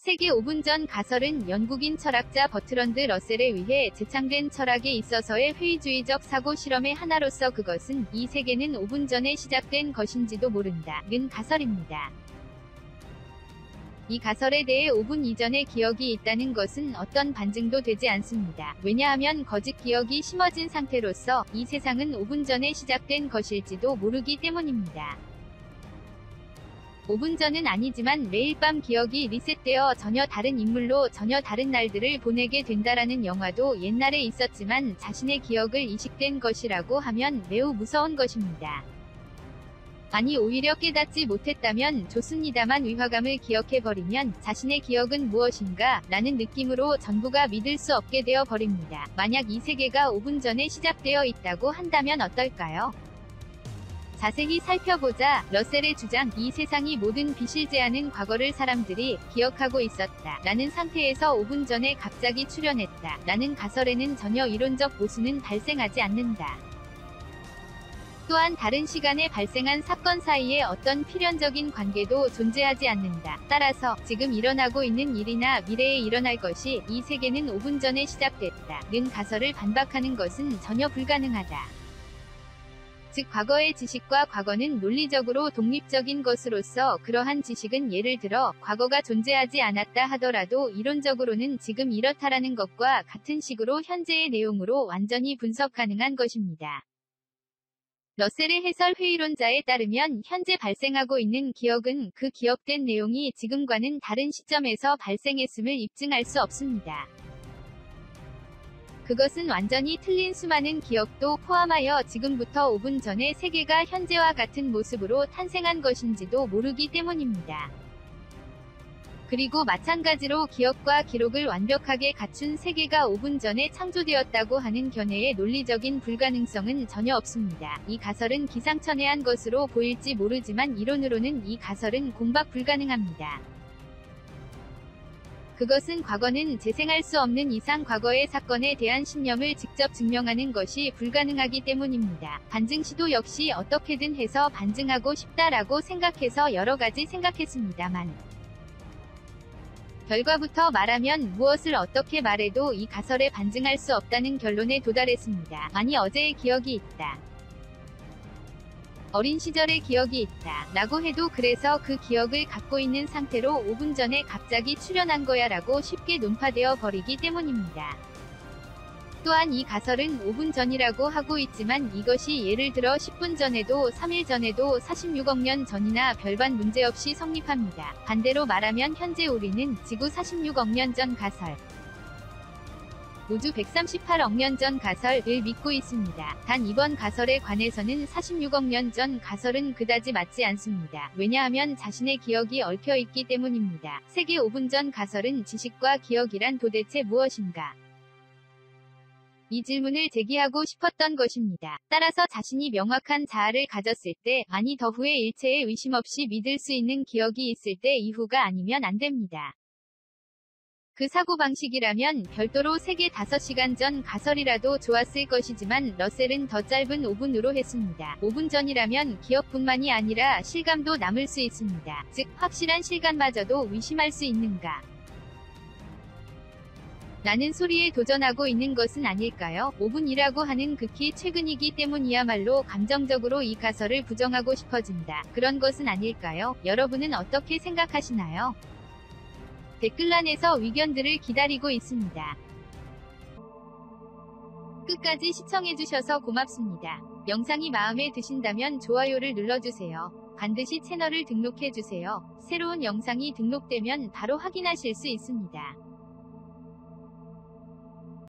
세계 5분 전 가설은 영국인 철학자 버트런드 러셀에 의해 제창된 철학에 있어서의 회의주의적 사고 실험의 하나로서 그것은 이 세계는 5분 전에 시작된 것인지도 모른다 는 가설입니다. 이 가설에 대해 5분 이전의 기억이 있다는 것은 어떤 반증도 되지 않습니다. 왜냐하면 거짓 기억이 심어진 상태로서 이 세상은 5분 전에 시작된 것일지도 모르기 때문입니다. 5분 전은 아니지만 매일 밤 기억이 리셋되어 전혀 다른 인물로 전혀 다른 날들을 보내게 된다라는 영화도 옛날에 있었지만 자신의 기억을 이식된 것이라고 하면 매우 무서운 것입니다. 아니 오히려 깨닫지 못했다면 좋습니다만 위화감을 기억해버리면 자신의 기억은 무엇인가 라는 느낌으로 전부가 믿을 수 없게 되어 버립니다. 만약 이 세계가 5분 전에 시작되어 있다고 한다면 어떨까요? 자세히 살펴보자 러셀의 주장 이 세상이 모든 비실제하는 과거를 사람들이 기억하고 있었다 라는 상태에서 5분 전에 갑자기 출현했다 라는 가설에는 전혀 이론적 모순은 발생하지 않는다. 또한 다른 시간에 발생한 사건 사이에 어떤 필연적인 관계도 존재하지 않는다. 따라서 지금 일어나고 있는 일이나 미래에 일어날 것이 이 세계는 5분 전에 시작됐다 는 가설을 반박하는 것은 전혀 불가능하다. 즉 과거의 지식과 과거는 논리적으로 독립적인 것으로서 그러한 지식은 예를 들어 과거가 존재하지 않았다 하더라도 이론적으로는 지금 이렇다라는 것과 같은 식으로 현재의 내용으로 완전히 분석 가능한 것입니다. 러셀의 해설 회의론자에 따르면 현재 발생하고 있는 기억은 그 기억된 내용이 지금과는 다른 시점에서 발생했음을 입증할 수 없습니다. 그것은 완전히 틀린 수많은 기억도 포함하여 지금부터 5분 전에 세계가 현재와 같은 모습으로 탄생한 것인지도 모르기 때문입니다. 그리고 마찬가지로 기억과 기록을 완벽하게 갖춘 세계가 5분 전에 창조되었다고 하는 견해의 논리적인 불가능성은 전혀 없습니다. 이 가설은 기상천외한 것으로 보일지 모르지만 이론으로는 이 가설은 공박 불가능합니다. 그것은 과거는 재생할 수 없는 이상 과거의 사건에 대한 신념을 직접 증명하는 것이 불가능하기 때문입니다. 반증 시도 역시 어떻게든 해서 반증하고 싶다라고 생각해서 여러 가지 생각했습니다만 결과부터 말하면 무엇을 어떻게 말해도 이 가설에 반증할 수 없다는 결론에 도달했습니다. 아니 어제의 기억이 있다. 어린 시절의 기억이 있다 라고 해도 그래서 그 기억을 갖고 있는 상태로 5분 전에 갑자기 출현한 거야 라고 쉽게 논파되어 버리기 때문입니다. 또한 이 가설은 5분 전이라고 하고 있지만 이것이 예를 들어 10분 전에도 3일 전에도 46억 년 전이나 별반 문제없이 성립합니다. 반대로 말하면 현재 우리는 지구 46억 년 전 가설 우주 138억 년 전 가설을 믿고 있습니다. 단 이번 가설에 관해서는 46억 년 전 가설은 그다지 맞지 않습니다. 왜냐하면 자신의 기억이 얽혀있기 때문입니다. 세계 5분 전 가설은 지식과 기억이란 도대체 무엇인가? 이 질문을 제기하고 싶었던 것입니다. 따라서 자신이 명확한 자아를 가졌을 때, 아니 더 후에 일체의 의심 없이 믿을 수 있는 기억이 있을 때 이후가 아니면 안 됩니다. 그 사고방식이라면 별도로 세계 5시간 전 가설이라도 좋았을 것이지만 러셀은 더 짧은 5분으로 했습니다. 5분 전이라면 기억뿐만이 아니라 실감도 남을 수 있습니다. 즉 확실한 실감마저도 의심할 수 있는가? 라는 소리에 도전하고 있는 것은 아닐까요? 5분이라고 하는 극히 최근이기 때문이야말로 감정적으로 이 가설을 부정하고 싶어진다. 그런 것은 아닐까요? 여러분은 어떻게 생각하시나요? 댓글란에서 의견들을 기다리고 있습니다. 끝까지 시청해주셔서 고맙습니다. 영상이 마음에 드신다면 좋아요를 눌러주세요. 반드시 채널을 등록해주세요. 새로운 영상이 등록되면 바로 확인하실 수 있습니다.